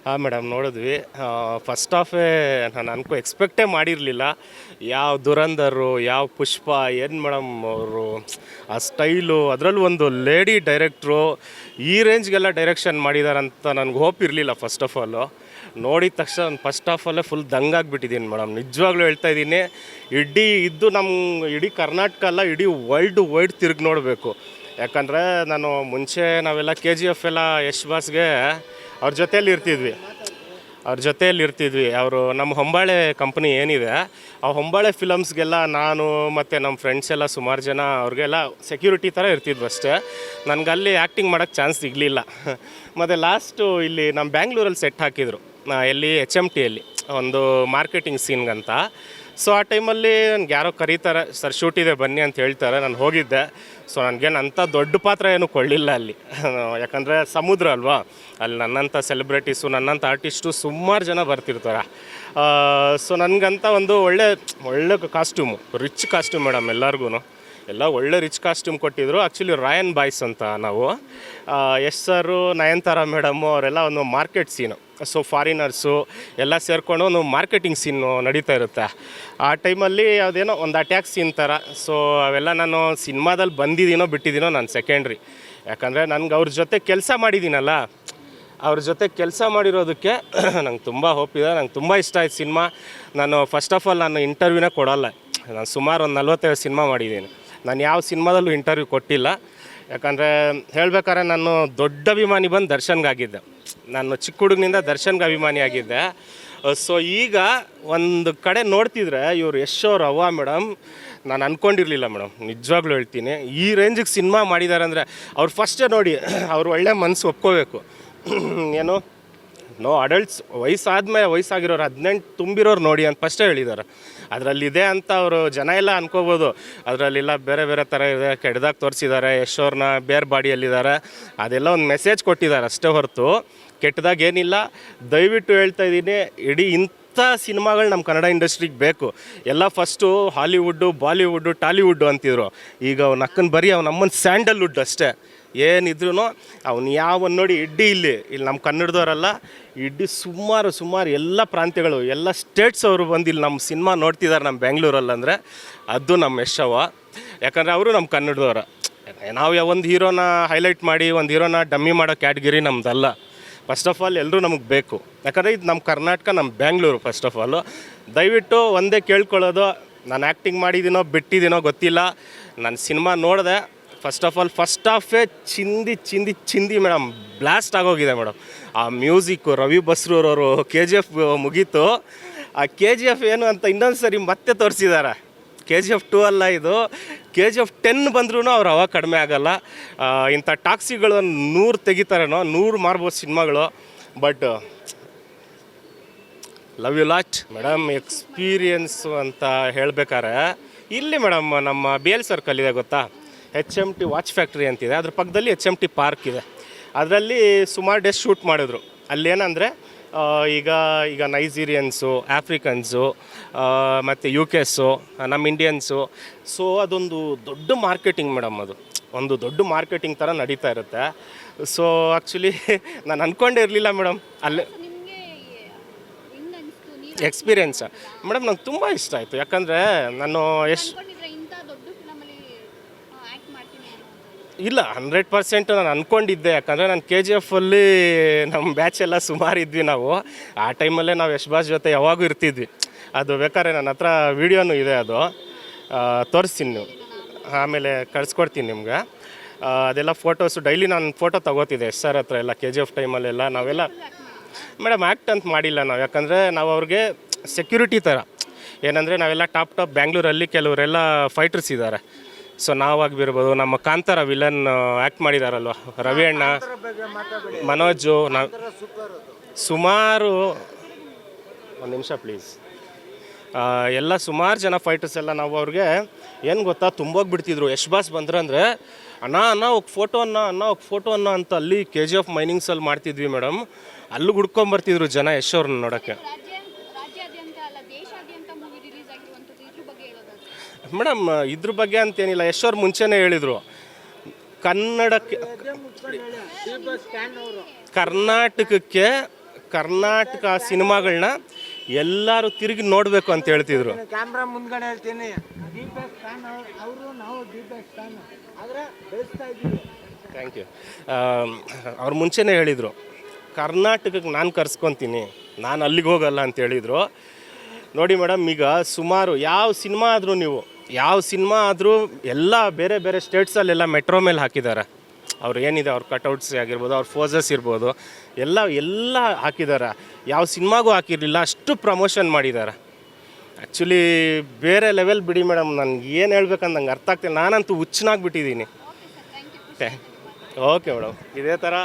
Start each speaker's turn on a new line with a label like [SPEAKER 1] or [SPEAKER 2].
[SPEAKER 1] ಹಾಂ ಮೇಡಮ್ ನೋಡಿದ್ವಿ. ಫಸ್ಟ್ ಹಾಫೇ ನಾನು ಎಕ್ಸ್ಪೆಕ್ಟೇ ಮಾಡಿರಲಿಲ್ಲ. ಯಾವ ದುರಂಧರು, ಯಾವ ಪುಷ್ಪ, ಏನು ಮೇಡಮ್ ಅವರು ಆ ಸ್ಟೈಲು, ಅದರಲ್ಲೂ ಒಂದು ಲೇಡಿ ಡೈರೆಕ್ಟ್ರು ಈ ರೇಂಜ್ಗೆಲ್ಲ ಡೈರೆಕ್ಷನ್ ಮಾಡಿದಾರಂತ ನನಗೆ ಹೋಪ್ ಇರಲಿಲ್ಲ. ಫಸ್ಟ್ ಆಫ್ ಆಲು ನೋಡಿದ ತಕ್ಷಣ ಫಸ್ಟ್ ಹಾಫಲ್ಲೇ ಫುಲ್ ದಂಗಾಗ್ಬಿಟ್ಟಿದ್ದೀನಿ ಮೇಡಮ್. ನಿಜವಾಗ್ಲೂ ಹೇಳ್ತಾ ಇದ್ದೀನಿ. ಇಡೀ ಕರ್ನಾಟಕ ಅಲ್ಲ, ಇಡೀ ವರ್ಲ್ಡ್ ವೈಡ್ ತಿರುಗಿ ನೋಡಬೇಕು. ಯಾಕಂದರೆ ನಾನು ಮುಂಚೆ ನಾವೆಲ್ಲ KGF ಎಲ್ಲ ಯಶ್ ಬಾಸ್ಗೆ ಅವ್ರ ಜೊತೆಯಲ್ಲಿ ಇರ್ತಿದ್ವಿ. ಅವರು ನಮ್ಮ ಹೊಂಬಾಳೆ ಕಂಪ್ನಿ ಏನಿದೆ, ಆ ಹೊಂಬಾಳೆ ಫಿಲಮ್ಸ್ಗೆಲ್ಲ ನಾನು ಮತ್ತು ನಮ್ಮ ಫ್ರೆಂಡ್ಸ್ ಎಲ್ಲ ಸುಮಾರು ಜನ ಅವ್ರಿಗೆಲ್ಲ ಸೆಕ್ಯೂರಿಟಿ ಥರ ಇರ್ತಿದ್ವಿ ಅಷ್ಟೇ. ನನಗೆ ಅಲ್ಲಿ ಆ್ಯಕ್ಟಿಂಗ್ ಮಾಡೋಕ್ಕೆ ಚಾನ್ಸ್ ಸಿಗಲಿಲ್ಲ. ಮತ್ತು ಲಾಸ್ಟು ಇಲ್ಲಿ ನಮ್ಮ ಬ್ಯಾಂಗ್ಳೂರಲ್ಲಿ ಸೆಟ್ ಹಾಕಿದರು, ಎಲ್ಲಿ HMTಯಲ್ಲಿ ಒಂದು ಮಾರ್ಕೆಟಿಂಗ್ ಸೀನ್ಗಂತ. ಸೊ ಆ ಟೈಮಲ್ಲಿ ನನಗೆ ಯಾರೋ ಕರೀತಾರೆ, ಸರ್ ಶೂಟ್ ಇದೆ ಬನ್ನಿ ಅಂತ ಹೇಳ್ತಾರೆ. ನಾನು ಹೋಗಿದ್ದೆ. ಸೊ ನನಗೇನು ಅಂಥ ದೊಡ್ಡ ಪಾತ್ರ ಏನೂ ಕೊಳ್ಳಿಲ್ಲ ಅಲ್ಲಿ. ಯಾಕಂದರೆ ಸಮುದ್ರ ಅಲ್ವಾ, ಅಲ್ಲಿ ನನ್ನಂಥ ಸೆಲೆಬ್ರಿಟೀಸು, ನನ್ನಂಥ ಆರ್ಟಿಸ್ಟು ಸುಮಾರು ಜನ ಬರ್ತಿರ್ತಾರೆ. ಸೊ ನನಗಂತ ಒಂದು ಒಳ್ಳೆ ಕಾಸ್ಟ್ಯೂಮು, ರಿಚ್ ಕಾಸ್ಟ್ಯೂಮ್ ಮೇಡಮ್. ಎಲ್ಲ ಒಳ್ಳೆ ರಿಚ್ ಕಾಸ್ಟ್ಯೂಮ್ ಕೊಟ್ಟಿದ್ದರು. ಆ್ಯಕ್ಚುಲಿ ರಾಯನ್ ಬಾಯ್ಸ್ ಅಂತ ನಾವು, ಯಶ್ ಸರು, ನಯನತಾರ ಮೇಡಮ್ಮು ಅವರೆಲ್ಲ ಒಂದು ಮಾರ್ಕೆಟ್ ಸೀನು. ಸೊ ಫಾರಿನರ್ಸು ಎಲ್ಲ ಸೇರಿಕೊಂಡು ಒಂದು ಮಾರ್ಕೆಟಿಂಗ್ ಸೀನು ನಡೀತಾ ಇರುತ್ತೆ. ಆ ಟೈಮಲ್ಲಿ ಅದೇನೋ ಒಂದು ಅಟ್ಯಾಕ್ ಸೀನ್ ಥರ. ಸೊ ಅವೆಲ್ಲ ನಾನು ಸಿನಿಮಾದಲ್ಲಿ ಬಂದಿದ್ದೀನೋ ಬಿಟ್ಟಿದ್ದೀನೋ ನಾನು ಸೆಕೆಂಡ್ರಿ. ಯಾಕಂದರೆ ನನಗೆ ಅವ್ರ ಜೊತೆ ಕೆಲಸ ಮಾಡಿದ್ದೀನಲ್ಲ, ಅವ್ರ ಜೊತೆ ಕೆಲಸ ಮಾಡಿರೋದಕ್ಕೆ ನಂಗೆ ತುಂಬ ಹೋಪ್ ಇದೆ. ನಂಗೆ ತುಂಬ ಇಷ್ಟ ಆಯ್ತು ಸಿನಿಮಾ. ನಾನು ಫಸ್ಟ್ ಆಫ್ ಆಲ್ ನಾನು ಇಂಟರ್ವ್ಯೂನೇ ಕೊಡೋಲ್ಲ. ನಾನು ಸುಮಾರು ಒಂದು 45 ಸಿನಿಮಾ ಮಾಡಿದ್ದೀನಿ. ನಾನು ಯಾವ ಸಿನಿಮಾದಲ್ಲೂ ಇಂಟರ್ವ್ಯೂ ಕೊಟ್ಟಿಲ್ಲ. ಯಾಕಂದರೆ ಹೇಳ್ಬೇಕಾದ್ರೆ ನಾನು ದೊಡ್ಡ ಅಭಿಮಾನಿ ಬಂದು ದರ್ಶನ್ಗಾಗಿದ್ದೆ. ನಾನು ಚಿಕ್ಕ ಹುಡುಗನಿಂದ ದರ್ಶನ್ಗೆ ಅಭಿಮಾನಿ ಆಗಿದ್ದೆ. ಸೊ ಈಗ ಒಂದು ಕಡೆ ನೋಡ್ತಿದ್ರೆ ಇವ್ರು ಯಶ್ ಅವ್ರು ಅವ್ವ ಮೇಡಮ್, ನಾನು ಅಂದ್ಕೊಂಡಿರಲಿಲ್ಲ ಮೇಡಮ್. ನಿಜವಾಗ್ಲೂ ಹೇಳ್ತೀನಿ, ಈ ರೇಂಜಿಗೆ ಸಿನಿಮಾ ಮಾಡಿದ್ದಾರೆ ಅಂದರೆ ಅವ್ರು ಫಸ್ಟೇ ನೋಡಿ ಅವ್ರು ಒಳ್ಳೆ ಮನಸ್ಸು ಒಪ್ಕೋಬೇಕು. ಏನು ನೋ ಅಡಲ್ಟ್ಸ್, ವಯಸ್ಸಾಗಿರೋರು 18 ತುಂಬಿರೋರು ನೋಡಿ ಅಂತ ಫಸ್ಟೇ ಹೇಳಿದ್ದಾರೆ. ಅದರಲ್ಲಿದೆ ಅಂತ ಅವರು ಜನ ಎಲ್ಲ ಅನ್ಕೋಬೋದು. ಅದರಲ್ಲಿಲ್ಲ ಬೇರೆ ಥರ ಇದೆ, ಕೆಡ್ದಾಗಿ ತೋರಿಸಿದ್ದಾರೆ. ಯಶ್ ಅವ್ರನ್ನ ಬೇರೆ ಬಾಡಿಯಲ್ಲಿದ್ದಾರೆ, ಅದೆಲ್ಲ ಒಂದು ಮೆಸೇಜ್ ಕೊಟ್ಟಿದ್ದಾರೆ ಅಷ್ಟೇ ಹೊರತು ಕೆಟ್ಟದಾಗ ಏನಿಲ್ಲ. ದಯವಿಟ್ಟು ಹೇಳ್ತಾ ಇದ್ದೀನಿ, ಇಡೀ ಇಂಥ ಸಿನಿಮಾಗಳು ನಮ್ಮ ಕನ್ನಡ ಇಂಡಸ್ಟ್ರಿಗೆ ಬೇಕು. ಎಲ್ಲ ಫಸ್ಟು ಹಾಲಿವುಡ್ಡು, ಬಾಲಿವುಡ್ಡು, ಟಾಲಿವುಡ್ಡು ಅಂತಿದ್ರು. ಈಗ ಅವ್ನ ಅಕ್ಕನ ಬರೀ ನಮ್ಮನ್ನು ಸ್ಯಾಂಡಲ್ವುಡ್ ಅಷ್ಟೇ. ಏನಿದ್ರು ಅವ್ನು ನೋಡಿ ಇಲ್ಲಿ ನಮ್ಮ ಕನ್ನಡದವರಲ್ಲ, ಇಡೀ ಸುಮಾರು ಎಲ್ಲ ಪ್ರಾಂತ್ಯಗಳು, ಎಲ್ಲ ಸ್ಟೇಟ್ಸ್ ಅವರು ಬಂದು ಇಲ್ಲಿ ನಮ್ಮ ಸಿನಿಮಾ ನೋಡ್ತಿದ್ದಾರೆ ನಮ್ಮ ಬೆಂಗಳೂರಲ್ಲಿ. ಅಂದರೆ ಅದು ನಮ್ಮ ಯಶವ. ಯಾಕಂದರೆ ಅವರು ನಮ್ಮ ಕನ್ನಡದವರ. ನಾವು ಒಂದು ಹೀರೋನ ಹೈಲೈಟ್ ಮಾಡಿ ಒಂದು ಹೀರೋನ ಡಮ್ಮಿ ಮಾಡೋ ಕ್ಯಾಟಗಿರಿ ನಮ್ಮದಲ್ಲ. ಫಸ್ಟ್ ಆಫ್ ಆಲ್ ಎಲ್ಲರೂ ನಮಗೆ ಬೇಕು. ಯಾಕಂದರೆ ಇದು ನಮ್ಮ ಕರ್ನಾಟಕ, ನಮ್ಮ ಬೆಂಗಳೂರು. ಫಸ್ಟ್ ಆಫ್ ಆಲು ದಯವಿಟ್ಟು ಒಂದೇ ಕೇಳ್ಕೊಳ್ಳೋದು, ನಾನು ಆ್ಯಕ್ಟಿಂಗ್ ಮಾಡಿದ್ದೀನೋ ಬಿಟ್ಟಿದ್ದೀನೋ ಗೊತ್ತಿಲ್ಲ, ನಾನು ಸಿನಿಮಾ ನೋಡಿದೆ. ಫಸ್ಟ್ ಆಫ್ ಆಲ್ ಫಸ್ಟ್ ಹಾಫೇ ಚಿಂದಿ ಮೇಡಮ್, ಬ್ಲಾಸ್ಟ್ ಆಗೋಗಿದೆ ಮೇಡಮ್. ಆ ಮ್ಯೂಸಿಕ್ಕು, ರವಿ ಬಸ್ರೂರವರು KGF ಮುಗೀತು. ಆ KGF ಏನು ಅಂತ ಇನ್ನೊಂದು ಸರಿ ಮತ್ತೆ ತೋರಿಸಿದ್ದಾರೆ. KGF 2 ಅಲ್ಲ ಇದು, KGF 10 ಬಂದ್ರೂ ಅವ್ರು ಅವಾಗ ಕಡಿಮೆ ಆಗೋಲ್ಲ. ಇಂಥ ಟಾಕ್ಸಿಗಳು 100 ತೆಗಿತಾರೇನೋ, 100 ಮಾರ್ಬೋದು ಸಿನಿಮಾಗಳು. But love you lot madam. Experience ಅಂತ ಹೇಳ್ಬೇಕಾರೆ ಇಲ್ಲಿ ಮೇಡಮ್ ನಮ್ಮ BL ಸರ್ಕಲ್ ಇದೆ ಗೊತ್ತಾ, HMT ವಾಚ್ ಫ್ಯಾಕ್ಟ್ರಿ ಅಂತಿದೆ. ಅದ್ರ ಪಕ್ಕದಲ್ಲಿ HMT ಪಾರ್ಕ್ ಇದೆ. ಅದರಲ್ಲಿ ಸುಮಾರು ಡೇಸ್ ಶೂಟ್ ಮಾಡಿದ್ರು. ಅಲ್ಲೇನಂದರೆ ಈಗ ನೈಜೀರಿಯನ್ಸು, ಆಫ್ರಿಕನ್ಸು ಮತ್ತು UKs, ನಮ್ಮ ಇಂಡಿಯನ್ಸು. ಸೊ ಅದೊಂದು ದೊಡ್ಡ ಮಾರ್ಕೆಟಿಂಗ್ ಮೇಡಮ್. ಅದು ಒಂದು ದೊಡ್ಡ ಮಾರ್ಕೆಟಿಂಗ್ ಥರ ನಡೀತಾ ಇರುತ್ತೆ. ಸೊ ಆ್ಯಕ್ಚುಲಿ ನಾನು ಅಂದ್ಕೊಂಡೇ ಇರಲಿಲ್ಲ ಮೇಡಮ್. ಅಲ್ಲೇ ಎಕ್ಸ್ಪೀರಿಯನ್ಸ್ ಮೇಡಮ್ ನಂಗೆ ತುಂಬ ಇಷ್ಟ ಆಯಿತು. ಯಾಕಂದರೆ ನಾನು ಇಲ್ಲ 100% ನಾನು ಅಂದ್ಕೊಂಡಿದ್ದೆ. ಯಾಕಂದರೆ ನಾನು KGFಲ್ಲಿ ನಮ್ಮ ಬ್ಯಾಚ್ ಎಲ್ಲ ಸುಮಾರು ಇದ್ವಿ ನಾವು. ಆ ಟೈಮಲ್ಲೇ ನಾವು ಯಶ್ ಬಾಸ್ ಜೊತೆ ಯಾವಾಗೂ ಇರ್ತಿದ್ವಿ. ಅದು ಬೇಕಾದ್ರೆ ನನ್ನ ಹತ್ರ ವೀಡಿಯೋನೂ ಇದೆ, ಅದು ತೋರಿಸ್ತೀನಿ. ನೀವು ಆಮೇಲೆ ಕಳಿಸ್ಕೊಡ್ತೀನಿ ನಿಮ್ಗೆ. ಅದೆಲ್ಲ ಫೋಟೋಸು ಡೈಲಿ ನಾನು ಫೋಟೋ ತೊಗೋತಿದ್ದೆ ಯಶ್ ಸರ್ ಹತ್ರ ಎಲ್ಲ. KGF ಟೈಮಲ್ಲೆಲ್ಲ ನಾವೆಲ್ಲ ಮೇಡಮ್ ಆ್ಯಕ್ಟ್ ಅಂತ ಮಾಡಿಲ್ಲ ನಾವು. ಯಾಕಂದರೆ ನಾವು ಅವ್ರಿಗೆ ಸೆಕ್ಯೂರಿಟಿ ಥರ. ಏನಂದರೆ ನಾವೆಲ್ಲ ಟಾಪ್ ಬ್ಯಾಂಗ್ಳೂರಲ್ಲಿ ಕೆಲವರೆಲ್ಲ ಫೈಟರ್ಸ್ ಇದ್ದಾರೆ. ಸೊ ನಾವಾಗಿರ್ಬೋದು, ನಮ್ಮ ಕಾಂತಾರ ವಿಲನ್ ಆ್ಯಕ್ಟ್ ಮಾಡಿದಾರಲ್ವ ರವಿ ಅಣ್ಣ, ಮನೋಜು, ನಾವು ಸುಮಾರು ಒಂದು ನಿಮಿಷ ಪ್ಲೀಸ್, ಎಲ್ಲ ಸುಮಾರು ಜನ ಫೈಟರ್ಸ್ ಎಲ್ಲ ನಾವು ಅವ್ರಿಗೆ ಏನು ಗೊತ್ತಾ ತುಂಬೋಗ್ಬಿಡ್ತಿದ್ರು. ಯಶ್ ಬಾಸ್ ಬಂದ್ರೆ ಅಂದರೆ ಅಣ್ಣ ಹೋಗಿ ಫೋಟೋ ಅಂತ ಅಲ್ಲಿ KGF ಮೈನಿಂಗ್ಸಲ್ಲಿ ಮಾಡ್ತಿದ್ವಿ ಮೇಡಮ್. ಅಲ್ಲಿ ಹುಡ್ಕೊಂಬರ್ತಿದ್ರು ಜನ ಯಶ್ ಅವ್ರನ್ನ ನೋಡೋಕ್ಕೆ. ಮೇಡಮ್ ಇದ್ರ ಬಗ್ಗೆ ಅಂತೇನಿಲ್ಲ, ಯಶ್ ಅವ್ರು ಮುಂಚೆನೇ ಹೇಳಿದರು. ಕರ್ನಾಟಕಕ್ಕೆ ಕರ್ನಾಟಕ ಸಿನಿಮಾಗಳನ್ನ ಎಲ್ಲರೂ ತಿರುಗಿ ನೋಡಬೇಕು ಅಂತ ಹೇಳ್ತಿದ್ರು.
[SPEAKER 2] ಕ್ಯಾಮ್ರಾ ಮುಂದ್ಗಡೆ ಹೇಳ್ತೀನಿ, ದೀಪಕ್ ಫ್ಯಾನ್ ಅವರು, ನಾವು ದೀಪಕ್ ಫ್ಯಾನ್ ಆದರೆ ಬೆಳೆಸ್ತಾ ಇದ್ದೀವಿ.
[SPEAKER 1] Thank you. ಅವ್ರು ಮುಂಚೆನೇ ಹೇಳಿದರು, ಕರ್ನಾಟಕಕ್ಕೆ ನಾನು ಕರ್ಸ್ಕೊತೀನಿ, ನಾನು ಅಲ್ಲಿಗೆ ಹೋಗಲ್ಲ ಅಂತ ಹೇಳಿದರು. ನೋಡಿ ಮೇಡಮ್, ಈಗ ಸುಮಾರು ಯಾವ ಸಿನಿಮಾ ಆದರೂ ಎಲ್ಲ ಬೇರೆ ಬೇರೆ ಸ್ಟೇಟ್ಸಲ್ಲೆಲ್ಲ ಮೆಟ್ರೋ ಮೇಲೆ ಹಾಕಿದ್ದಾರೆ. ಅವ್ರು ಏನಿದೆ ಅವ್ರ ಕಟೌಟ್ಸ್ ಆಗಿರ್ಬೋದು, ಅವ್ರ ಫೋಸಸ್ ಇರ್ಬೋದು, ಎಲ್ಲ ಹಾಕಿದ್ದಾರೆ. ಯಾವ ಸಿನಿಮಾಗೂ ಹಾಕಿರಲಿಲ್ಲ, ಅಷ್ಟು ಪ್ರಮೋಷನ್ ಮಾಡಿದ್ದಾರೆ. ಆ್ಯಕ್ಚುಲಿ ಬೇರೆ ಲೆವೆಲ್ ಬಿಡಿ ಮೇಡಮ್, ನನಗೆ ಏನು ಹೇಳ್ಬೇಕಂತ ನಂಗೆ ಅರ್ಥ ಆಗ್ತಿಲ್ಲ. ನಾನಂತೂ ಹುಚ್ಚನಾಗ್ಬಿಟ್ಟಿದ್ದೀನಿ. ಓಕೆ ಮೇಡಮ್, ಇದೇ ಥರ